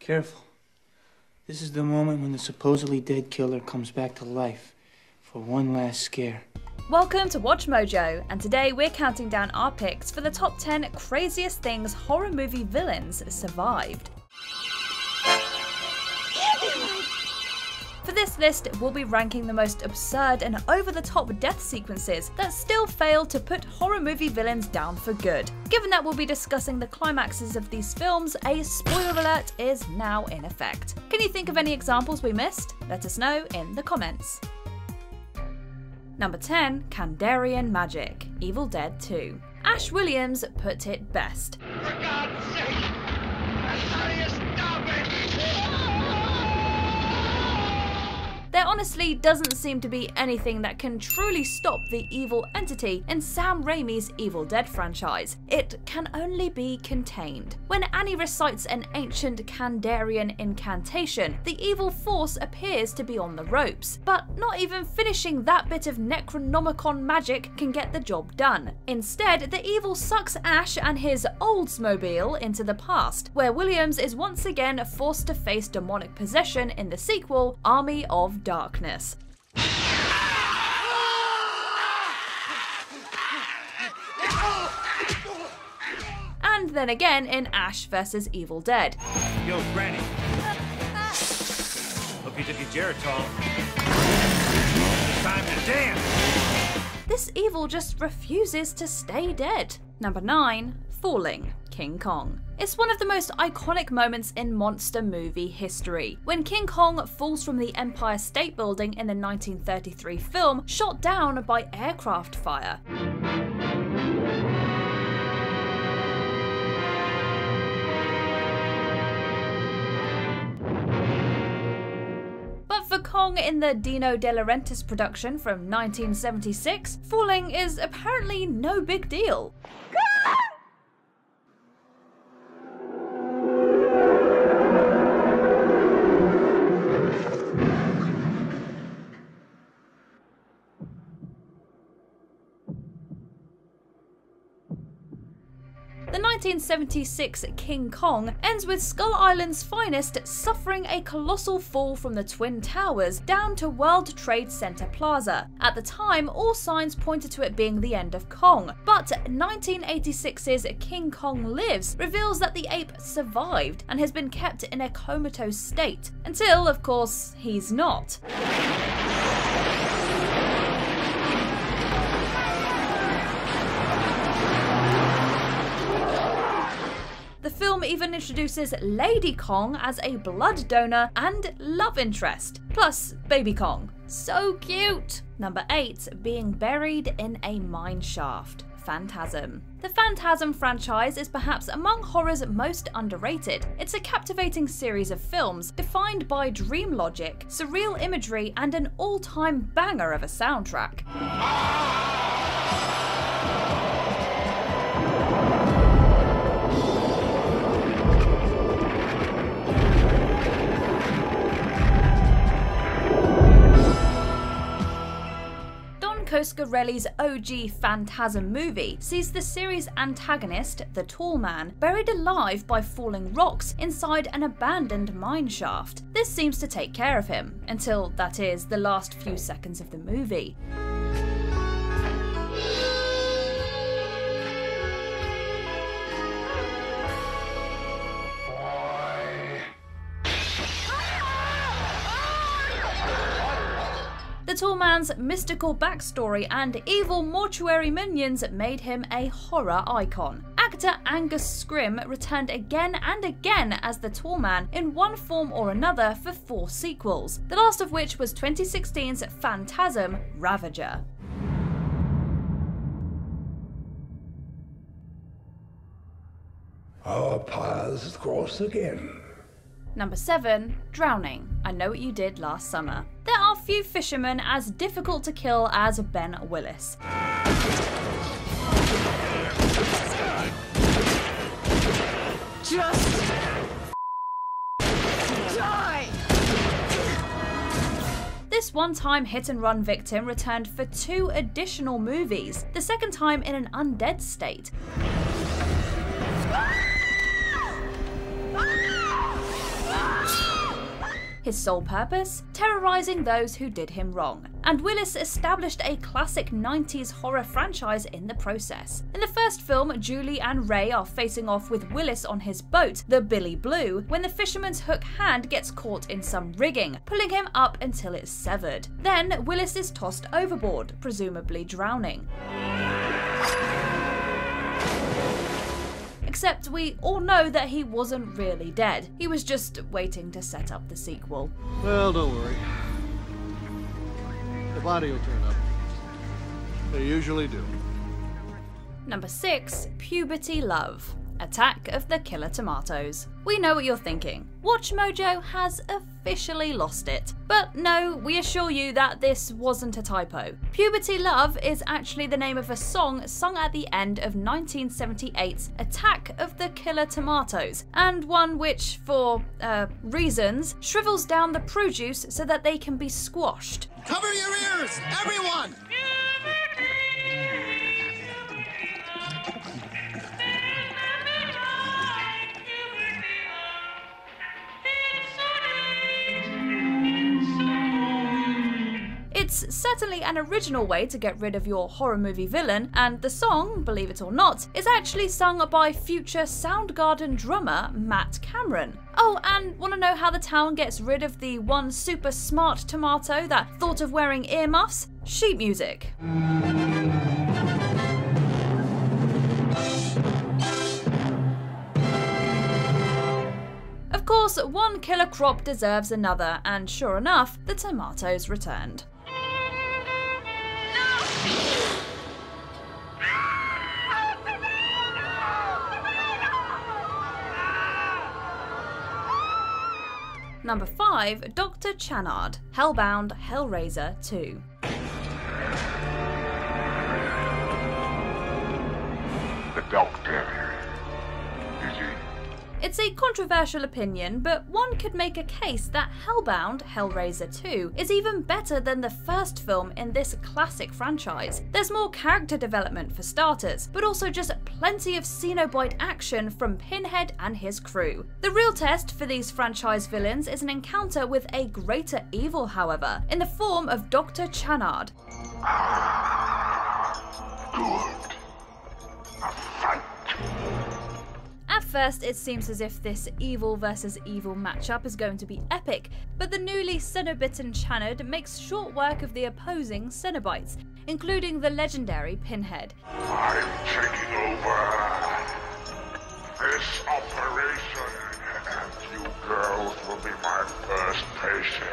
Careful. This is the moment when the supposedly dead killer comes back to life for one last scare. Welcome to WatchMojo, and today we're counting down our picks for the top 10 craziest things horror movie villains survived. For this list, we'll be ranking the most absurd and over-the-top death sequences that still fail to put horror movie villains down for good. Given that we'll be discussing the climaxes of these films, a spoiler alert is now in effect. Can you think of any examples we missed? Let us know in the comments. Number 10. Kandarian Magic, Evil Dead 2. Ash Williams put it best. For God's sake! How do you stop it? There honestly doesn't seem to be anything that can truly stop the evil entity in Sam Raimi's Evil Dead franchise. It can only be contained. When Annie recites an ancient Kandarian incantation, the evil force appears to be on the ropes. But not even finishing that bit of Necronomicon magic can get the job done. Instead, the evil sucks Ash and his Oldsmobile into the past, where Williams is once again forced to face demonic possession in the sequel, Army of Darkness. And then again in Ash vs. Evil Dead. Yo, Granny. Hope you took your Geritol. Time to dance. This evil just refuses to stay dead. Number 9. Falling, King Kong. It's one of the most iconic moments in monster movie history, when King Kong falls from the Empire State Building in the 1933 film, shot down by aircraft fire. But for Kong in the Dino De Laurentiis production from 1976, falling is apparently no big deal. The 1976 King Kong ends with Skull Island's finest suffering a colossal fall from the Twin Towers down to World Trade Center Plaza. At the time, all signs pointed to it being the end of Kong, but 1986's King Kong Lives reveals that the ape survived and has been kept in a comatose state, until, of course, he's not. The film even introduces Lady Kong as a blood donor and love interest, plus Baby Kong. So cute! Number 8. Being buried in a mine shaft. Phantasm. The Phantasm franchise is perhaps among horror's most underrated. It's a captivating series of films defined by dream logic, surreal imagery, and an all-time banger of a soundtrack. Coscarelli's OG Phantasm movie sees the series' antagonist, the Tall Man, buried alive by falling rocks inside an abandoned mine shaft. This seems to take care of him, until, that is, the last few seconds of the movie. The Tall Man's mystical backstory and evil mortuary minions made him a horror icon. Actor Angus Scrimm returned again and again as the Tall Man in one form or another for 4 sequels, the last of which was 2016's Phantasm Ravager. Our paths cross again. Number 7. Drowning, I Know What You Did Last Summer. There are few fishermen as difficult to kill as Ben Willis. Just die! This one-time hit-and-run victim returned for 2 additional movies, the second time in an undead state. His sole purpose? Terrorizing those who did him wrong. And Willis established a classic 90s horror franchise in the process. In the first film, Julie and Ray are facing off with Willis on his boat, the Billy Blue, when the fisherman's hook hand gets caught in some rigging, pulling him up until it's severed. Then Willis is tossed overboard, presumably drowning. Except we all know that he wasn't really dead. He was just waiting to set up the sequel. Well, don't worry. The body will turn up. They usually do. Number 6. Puberty Love. Attack of the Killer Tomatoes. We know what you're thinking. WatchMojo has officially lost it. But no, we assure you that this wasn't a typo. Puberty Love is actually the name of a song sung at the end of 1978's Attack of the Killer Tomatoes, and one which, for reasons, shrivels down the produce so that they can be squashed. Cover your ears, everyone! It's certainly an original way to get rid of your horror movie villain, and the song, believe it or not, is actually sung by future Soundgarden drummer Matt Cameron. Oh, and want to know how the town gets rid of the one super smart tomato that thought of wearing earmuffs? Sheet music. Of course, one killer crop deserves another, and sure enough, the tomatoes returned. Number 5. Dr. Channard, Hellbound Hellraiser 2. The doctor. Is he? It's a controversial opinion, but one could make a case that Hellbound Hellraiser 2 is even better than the first film in this classic franchise. There's more character development for starters, but also just plenty of Cenobite action from Pinhead and his crew. The real test for these franchise villains is an encounter with a greater evil, however, in the form of Dr. Channard. Good. A fight. At first, it seems as if this evil versus evil matchup is going to be epic, but the newly Cenobitten Channard makes short work of the opposing Cenobites, including the legendary Pinhead. I'm taking over this operation, and you girls will be my first patient.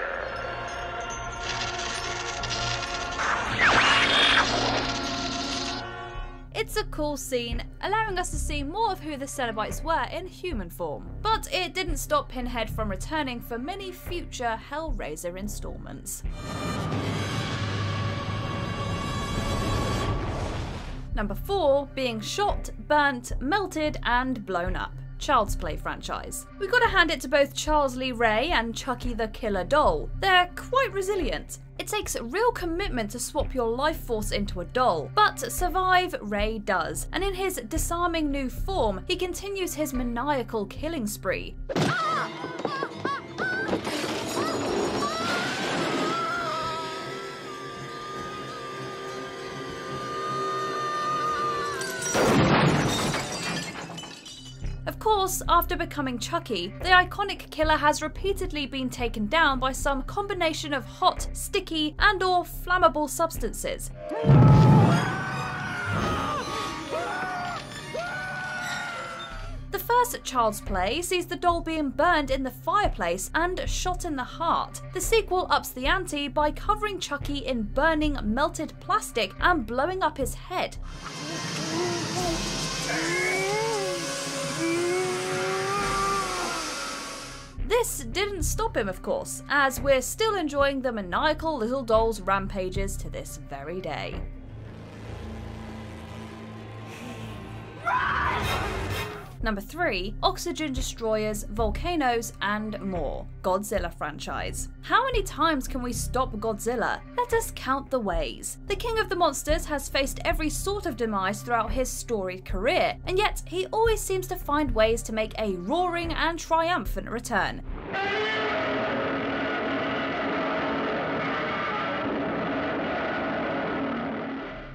It's a cool scene, allowing us to see more of who the Cenobites were in human form. But it didn't stop Pinhead from returning for many future Hellraiser installments. Number 4, being shot, burnt, melted, and blown up. Child's Play franchise. We gotta hand it to both Charles Lee Ray and Chucky the Killer Doll. They're quite resilient. It takes real commitment to swap your life force into a doll, but survive Ray does, and in his disarming new form, he continues his maniacal killing spree. Of course, after becoming Chucky, the iconic killer has repeatedly been taken down by some combination of hot, sticky, and/or flammable substances. The first Child's Play sees the doll being burned in the fireplace and shot in the heart. The sequel ups the ante by covering Chucky in burning melted plastic and blowing up his head. This didn't stop him, of course, as we're still enjoying the maniacal little doll's rampages to this very day. Number 3, oxygen destroyers, volcanoes, and more. Godzilla franchise. How many times can we stop Godzilla? Let us count the ways. The king of the monsters has faced every sort of demise throughout his storied career, and yet he always seems to find ways to make a roaring and triumphant return.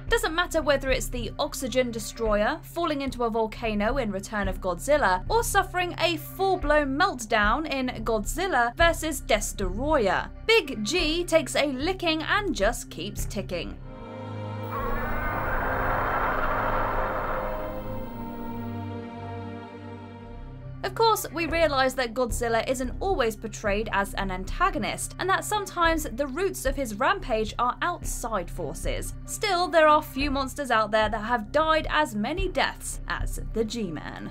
Doesn't matter whether it's the oxygen destroyer, falling into a volcano in Return of Godzilla, or suffering a full-blown meltdown in Godzilla vs. Destroyer. Big G takes a licking and just keeps ticking. Of course, we realise that Godzilla isn't always portrayed as an antagonist, and that sometimes the roots of his rampage are outside forces. Still, there are few monsters out there that have died as many deaths as the G-Man.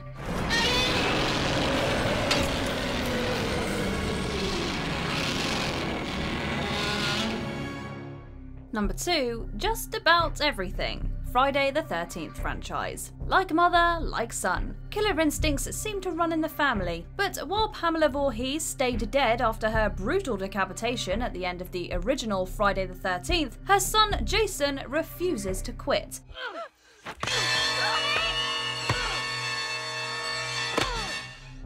Number 2, just about everything. Friday the 13th franchise. Like mother, like son. Killer instincts seem to run in the family, but while Pamela Voorhees stayed dead after her brutal decapitation at the end of the original Friday the 13th, her son Jason refuses to quit.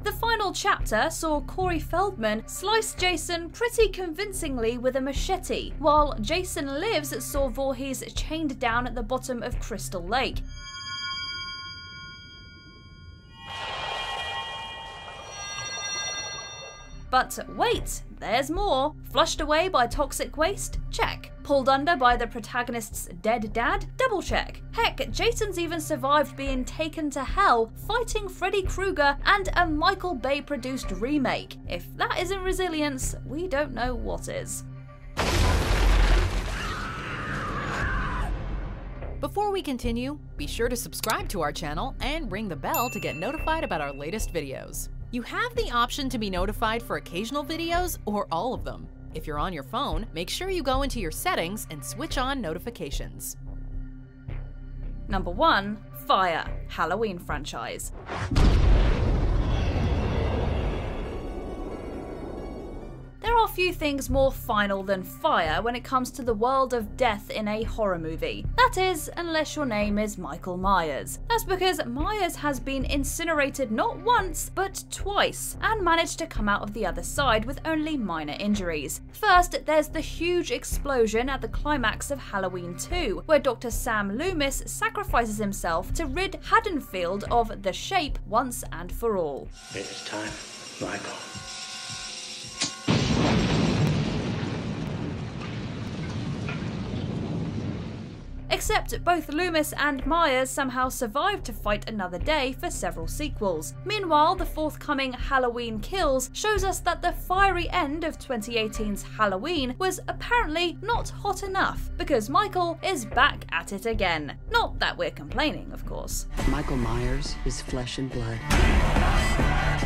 The final chapter saw Corey Feldman slice Jason pretty convincingly with a machete, while Jason Lives saw Voorhees chained down at the bottom of Crystal Lake. But wait, there's more. Flushed away by toxic waste? Check. Pulled under by the protagonist's dead dad? Double check. Heck, Jason's even survived being taken to hell, fighting Freddy Krueger and a Michael Bay produced remake. If that isn't resilience, we don't know what is. Before we continue, be sure to subscribe to our channel and ring the bell to get notified about our latest videos. You have the option to be notified for occasional videos or all of them. If you're on your phone, make sure you go into your settings and switch on notifications. Number 1, Fire, Halloween franchise. There are few things more final than fire when it comes to the world of death in a horror movie. That is, unless your name is Michael Myers. That's because Myers has been incinerated not once, but twice, and managed to come out of the other side with only minor injuries. First, there's the huge explosion at the climax of Halloween 2, where Dr. Sam Loomis sacrifices himself to rid Haddonfield of the Shape once and for all. It is time, Michael. Except both Loomis and Myers somehow survived to fight another day for several sequels. Meanwhile, the forthcoming Halloween Kills shows us that the fiery end of 2018's Halloween was apparently not hot enough, because Michael is back at it again. Not that we're complaining, of course. Michael Myers is flesh and blood,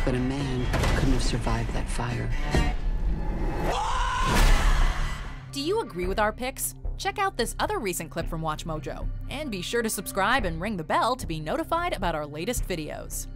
but a man couldn't have survived that fire. Do you agree with our picks? Check out this other recent clip from WatchMojo, and be sure to subscribe and ring the bell to be notified about our latest videos.